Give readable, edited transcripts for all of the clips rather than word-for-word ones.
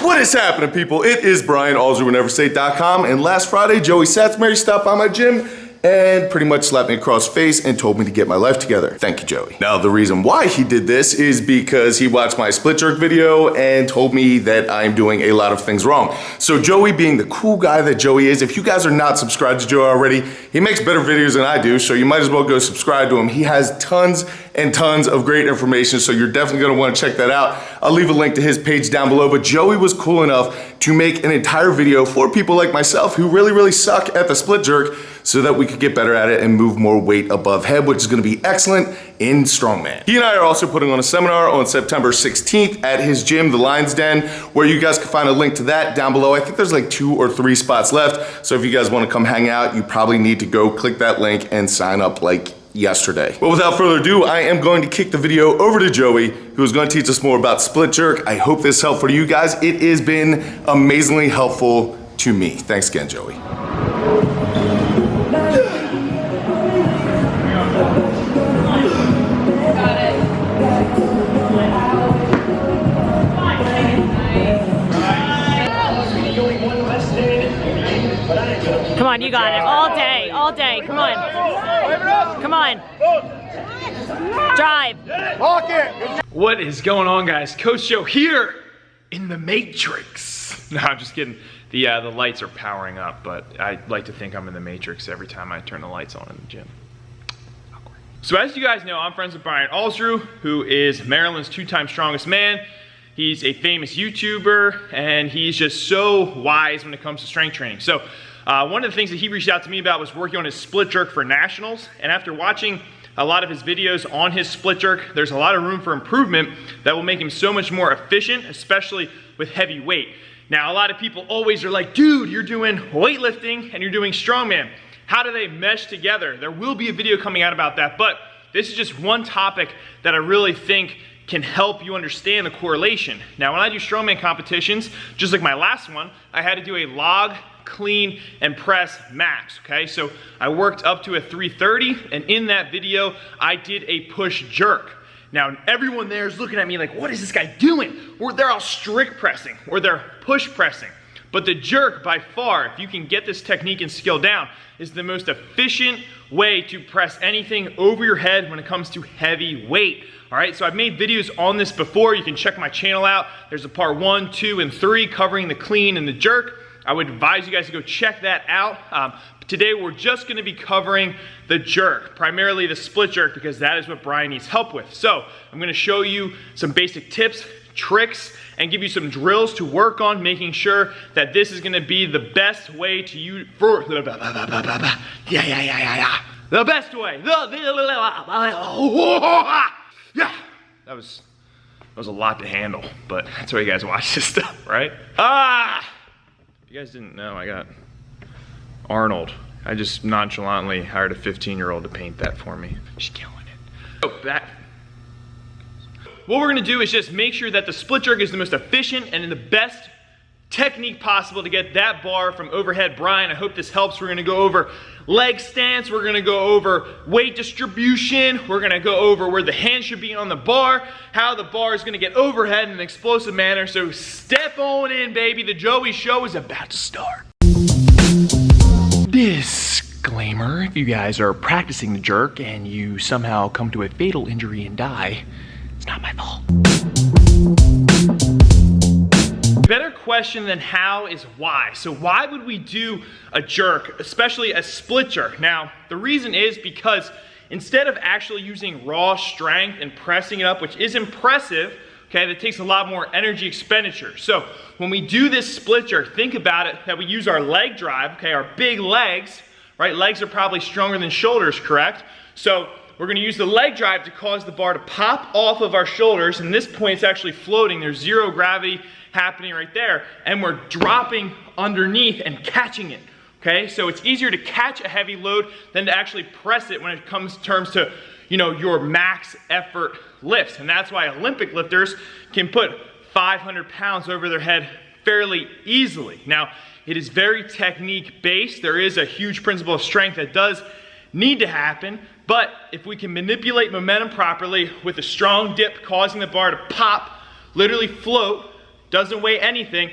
What is happening, people? It is Brian, Alsruhe, and last Friday, Joey Szatmary stopped by my gym and pretty much slapped me across the face and told me to get my life together. Thank you, Joey. Now, the reason why he did this is because he watched my split jerk video and told me that I'm doing a lot of things wrong. So Joey, being the cool guy that Joey is, if you guys are not subscribed to Joey already, he makes better videos than I do, so you might as well go subscribe to him. He has tons and tons of great information, so you're definitely gonna wanna check that out. I'll leave a link to his page down below, but Joey was cool enough to make an entire video for people like myself who really suck at the split jerk so that we could get better at it and move more weight above head, which is gonna be excellent in strongman. He and I are also putting on a seminar on September 16th at his gym, the Lion's Den, where you guys can find a link to that down below. I think there's like 2 or 3 spots left, so if you guys wanna come hang out, you probably need to go click that link and sign up like yesterday. But without further ado, I am going to kick the video over to Joey, who is going to teach us more about split jerk. I hope this is helpful to you guys. It has been amazingly helpful to me. Thanks again, Joey. Come on, you got it. All day. Come on. Come on. Drive. What is going on, guys? Coach Joe here in the Matrix. No, I'm just kidding. The lights are powering up, but I like to think I'm in the Matrix every time I turn the lights on in the gym. So as you guys know, I'm friends with Brian Alsruhe, who is Maryland's 2-time strongest man. He's a famous YouTuber, and he's just so wise when it comes to strength training. So one of the things that he reached out to me about was working on his split jerk for nationals. And after watching a lot of his videos on his split jerk, there's a lot of room for improvement that will make him so much more efficient, especially with heavy weight. Now, a lot of people always are like, dude, you're doing weightlifting and you're doing strongman. How do they mesh together? There will be a video coming out about that, but this is just one topic that I really think can help you understand the correlation. Now, when I do strongman competitions, just like my last one, I had to do a log, clean, and press max, okay? So I worked up to a 330, and in that video, I did a push jerk. Now, everyone there is looking at me like, what is this guy doing? They're all strict pressing, or they're push pressing. But the jerk, by far, if you can get this technique and skill down, is the most efficient way to press anything over your head when it comes to heavy weight. All right, so I've made videos on this before. You can check my channel out. There's a part 1, 2, and 3 covering the clean and the jerk. I would advise you guys to go check that out. Today we're just gonna be covering the jerk, primarily the split jerk, because that is what Brian needs help with. So I'm gonna show you some basic tips, tricks, and give you some drills to work on, making sure that this is gonna be the best way to use for the best way. Yeah, that was a lot to handle, but that's why you guys watch this stuff, right? If you guys didn't know, I got Arnold. I just nonchalantly hired a 15-year-old to paint that for me. She's killing it. So what we're gonna do is just make sure that the split jerk is the most efficient and in the best technique possible to get that bar from overhead. Brian, I hope this helps. We're gonna go over leg stance, we're gonna go over weight distribution, we're gonna go over where the hand should be on the bar, how the bar is gonna get overhead in an explosive manner. So step on in, baby. The Joey Show is about to start. Disclaimer, if you guys are practicing the jerk and you somehow come to a fatal injury and die, it's not my fault. Better question than how is why. So why would we do a jerk, especially a split jerk? Now, the reason is because instead of actually using raw strength and pressing it up, which is impressive, okay, that takes a lot more energy expenditure. So when we do this split jerk, think about it that we use our leg drive, okay, our big legs, right? Legs are probably stronger than shoulders, correct? So we're gonna use the leg drive to cause the bar to pop off of our shoulders, and at this point it's actually floating. There's zero gravity happening right there, and we're dropping underneath and catching it, okay? So it's easier to catch a heavy load than to actually press it when it comes terms to, you know, your max effort lifts. And that's why Olympic lifters can put 500 pounds over their head fairly easily. Now, it is very technique based. There is a huge principle of strength that does need to happen, but if we can manipulate momentum properly with a strong dip causing the bar to pop, literally float, doesn't weigh anything,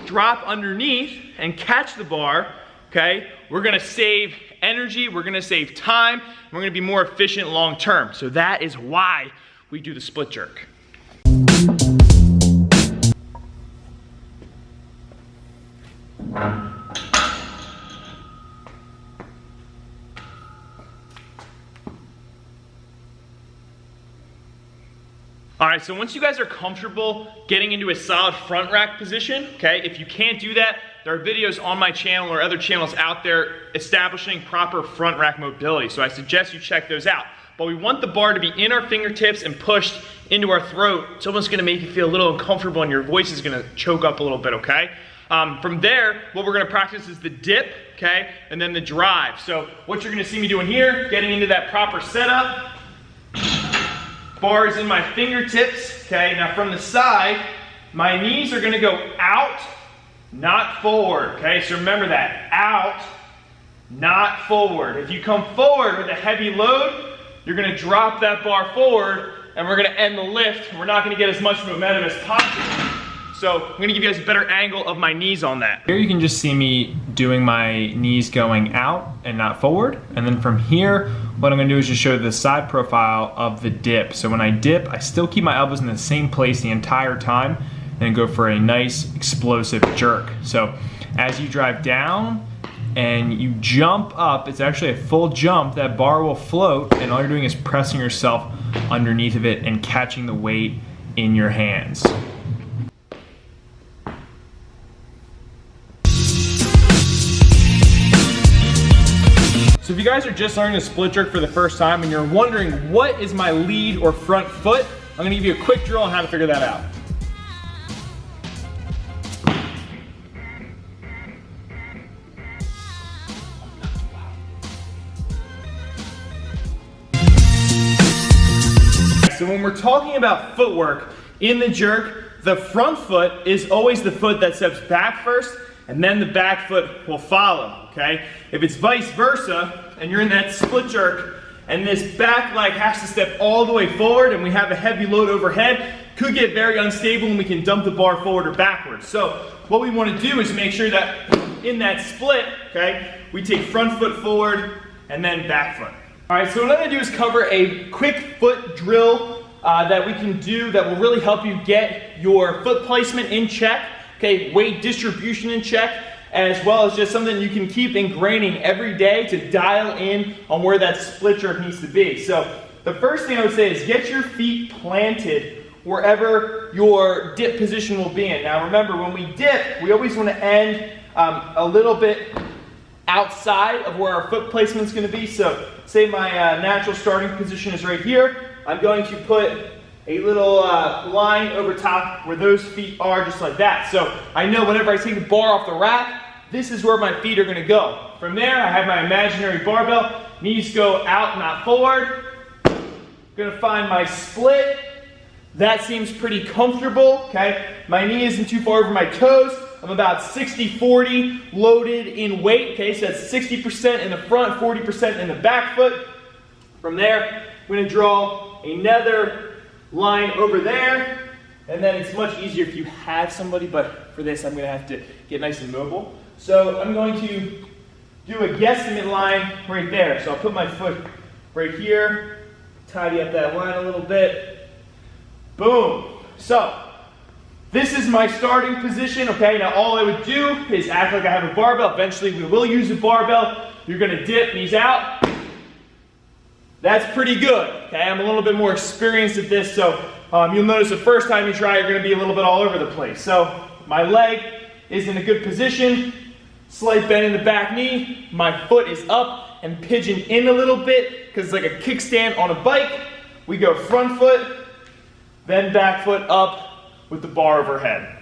drop underneath and catch the bar, okay? We're gonna save energy, we're gonna save time, and we're gonna be more efficient long term. So that is why we do the split jerk. All right, so once you guys are comfortable getting into a solid front rack position, okay, if you can't do that, there are videos on my channel or other channels out there establishing proper front rack mobility. So I suggest you check those out. But we want the bar to be in our fingertips and pushed into our throat. It's almost gonna make you feel a little uncomfortable and your voice is gonna choke up a little bit, okay? From there, what we're gonna practice is the dip, okay, and then the drive. So what you're gonna see me doing here, getting into that proper setup, bar is in my fingertips, okay? Now from the side, my knees are gonna go out, not forward, okay? So remember that, out, not forward. If you come forward with a heavy load, you're gonna drop that bar forward and we're gonna end the lift. We're not gonna get as much momentum as possible. So I'm gonna give you guys a better angle of my knees on that. Here you can just see me doing my knees going out and not forward. And then from here, what I'm gonna do is just show the side profile of the dip. So when I dip, I still keep my elbows in the same place the entire time and go for a nice explosive jerk. So as you drive down and you jump up, it's actually a full jump, that bar will float and all you're doing is pressing yourself underneath of it and catching the weight in your hands. So if you guys are just learning a split jerk for the first time and you're wondering what is my lead or front foot, I'm gonna give you a quick drill on how to figure that out. So when we're talking about footwork in the jerk, the front foot is always the foot that steps back first and then the back foot will follow, okay? If it's vice versa, and you're in that split jerk, and this back leg has to step all the way forward, and we have a heavy load overhead, could get very unstable and we can dump the bar forward or backwards. So what we wanna do is make sure that in that split, okay, we take front foot forward and then back foot. All right, so what I'm gonna do is cover a quick foot drill that we can do that will really help you get your foot placement in check, okay, weight distribution in check, as well as just something you can keep ingraining every day to dial in on where that split jerk needs to be. So the first thing I would say is get your feet planted wherever your dip position will be in. Now remember, when we dip, we always want to end a little bit outside of where our foot placement is going to be. So say my natural starting position is right here. I'm going to put a little line over top where those feet are, just like that. So I know whenever I take the bar off the rack, this is where my feet are gonna go. From there, I have my imaginary barbell. Knees go out, not forward. Gonna find my split. That seems pretty comfortable, okay? My knee isn't too far over my toes. I'm about 60-40 loaded in weight, okay? So that's 60% in the front, 40% in the back foot. From there, I'm gonna draw another line over there, and then it's much easier if you have somebody, but for this I'm going to have to get nice and mobile. So I'm going to do a guesstimate line right there. So I'll put my foot right here, tidy up that line a little bit. Boom. So this is my starting position, okay? Now all I would do is act like I have a barbell. Eventually we will use a barbell. You're going to dip, knees out. That's pretty good, okay? I'm a little bit more experienced at this, so you'll notice the first time you try, you're gonna be a little bit all over the place. So my leg is in a good position, slight bend in the back knee, my foot is up and pigeon in a little bit, because it's like a kickstand on a bike. We go front foot, then back foot up with the bar overhead.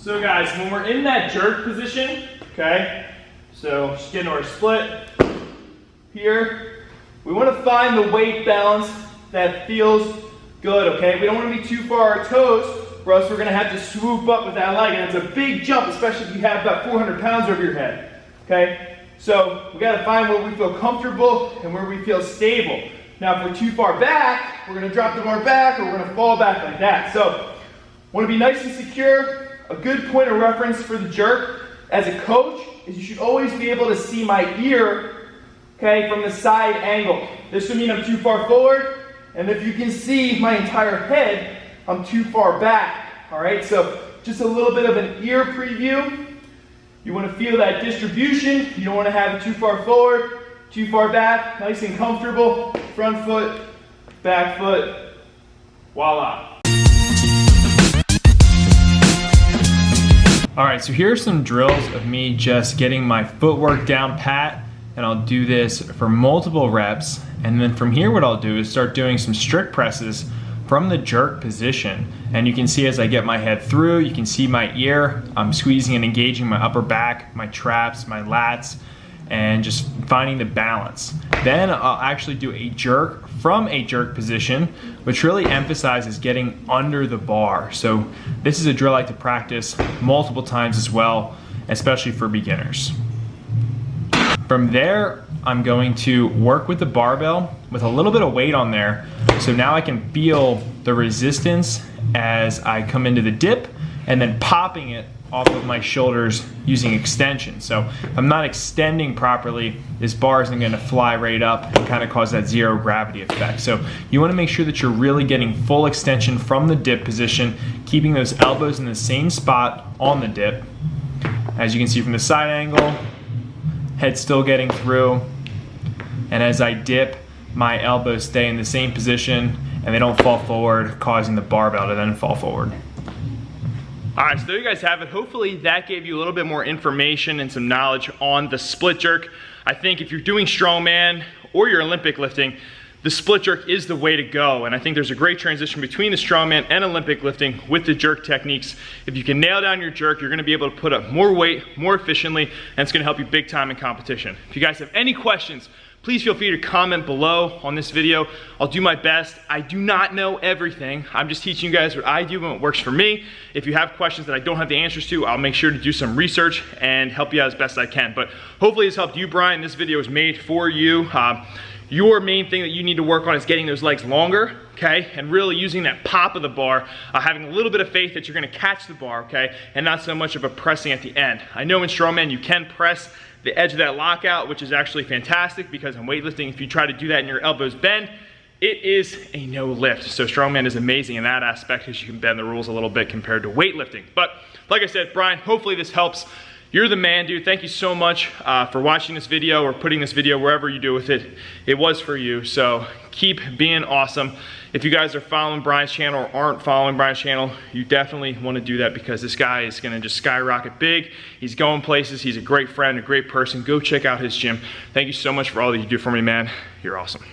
So guys, when we're in that jerk position, okay, so just getting our split here, we want to find the weight balance that feels good, okay? We don't want to be too far our toes. or else we're gonna have to swoop up with that leg, and it's a big jump, especially if you have about 400 pounds over your head, okay? So we gotta find where we feel comfortable and where we feel stable. Now, if we're too far back, we're gonna drop the bar back, or we're gonna fall back like that. So, wanna be nice and secure. A good point of reference for the jerk as a coach is you should always be able to see my ear, okay, from the side angle. This would mean I'm too far forward, and if you can see my entire head, I'm too far back, all right? So just a little bit of an ear preview. You want to feel that distribution. You don't want to have it too far forward, too far back, nice and comfortable. Front foot, back foot, voila. All right, so here are some drills of me just getting my footwork down pat, and I'll do this for multiple reps. And then from here, what I'll do is start doing some strict presses from the jerk position. And you can see as I get my head through, you can see my ear. I'm squeezing and engaging my upper back, my traps, my lats, and just finding the balance. Then I'll actually do a jerk from a jerk position, which really emphasizes getting under the bar. So this is a drill I like to practice multiple times as well, especially for beginners. From there, I'm going to work with the barbell with a little bit of weight on there. So now I can feel the resistance as I come into the dip, and then popping it off of my shoulders using extension. So if I'm not extending properly, this bar isn't gonna fly right up and kind of cause that zero gravity effect. So you wanna make sure that you're really getting full extension from the dip position, keeping those elbows in the same spot on the dip. As you can see from the side angle, head still getting through. And as I dip, my elbows stay in the same position and they don't fall forward, causing the barbell to then fall forward. All right, so there you guys have it. Hopefully that gave you a little bit more information and some knowledge on the split jerk. I think if you're doing strongman or you're Olympic lifting, the split jerk is the way to go. And I think there's a great transition between the strongman and Olympic lifting with the jerk techniques. If you can nail down your jerk, you're gonna be able to put up more weight more efficiently, and it's gonna help you big time in competition. If you guys have any questions, please feel free to comment below on this video. I'll do my best. I do not know everything. I'm just teaching you guys what I do and what works for me. If you have questions that I don't have the answers to, I'll make sure to do some research and help you out as best I can. But hopefully it's helped you, Brian. This video is made for you. Your main thing that you need to work on is getting those legs longer, okay? And really using that pop of the bar, having a little bit of faith that you're gonna catch the bar, okay? And not so much of a pressing at the end. I know in strongman you can press the edge of that lockout, which is actually fantastic because in weightlifting, if you try to do that and your elbows bend, it is a no lift. So strongman is amazing in that aspect because you can bend the rules a little bit compared to weightlifting. But like I said, Brian, hopefully this helps. You're the man, dude. Thank you so much for watching this video or putting this video wherever you do with it. It was for you, so keep being awesome. If you guys are following Brian's channel or aren't following Brian's channel, you definitely want to do that because this guy is going to just skyrocket big. He's going places. He's a great friend, a great person. Go check out his gym. Thank you so much for all that you do for me, man. You're awesome.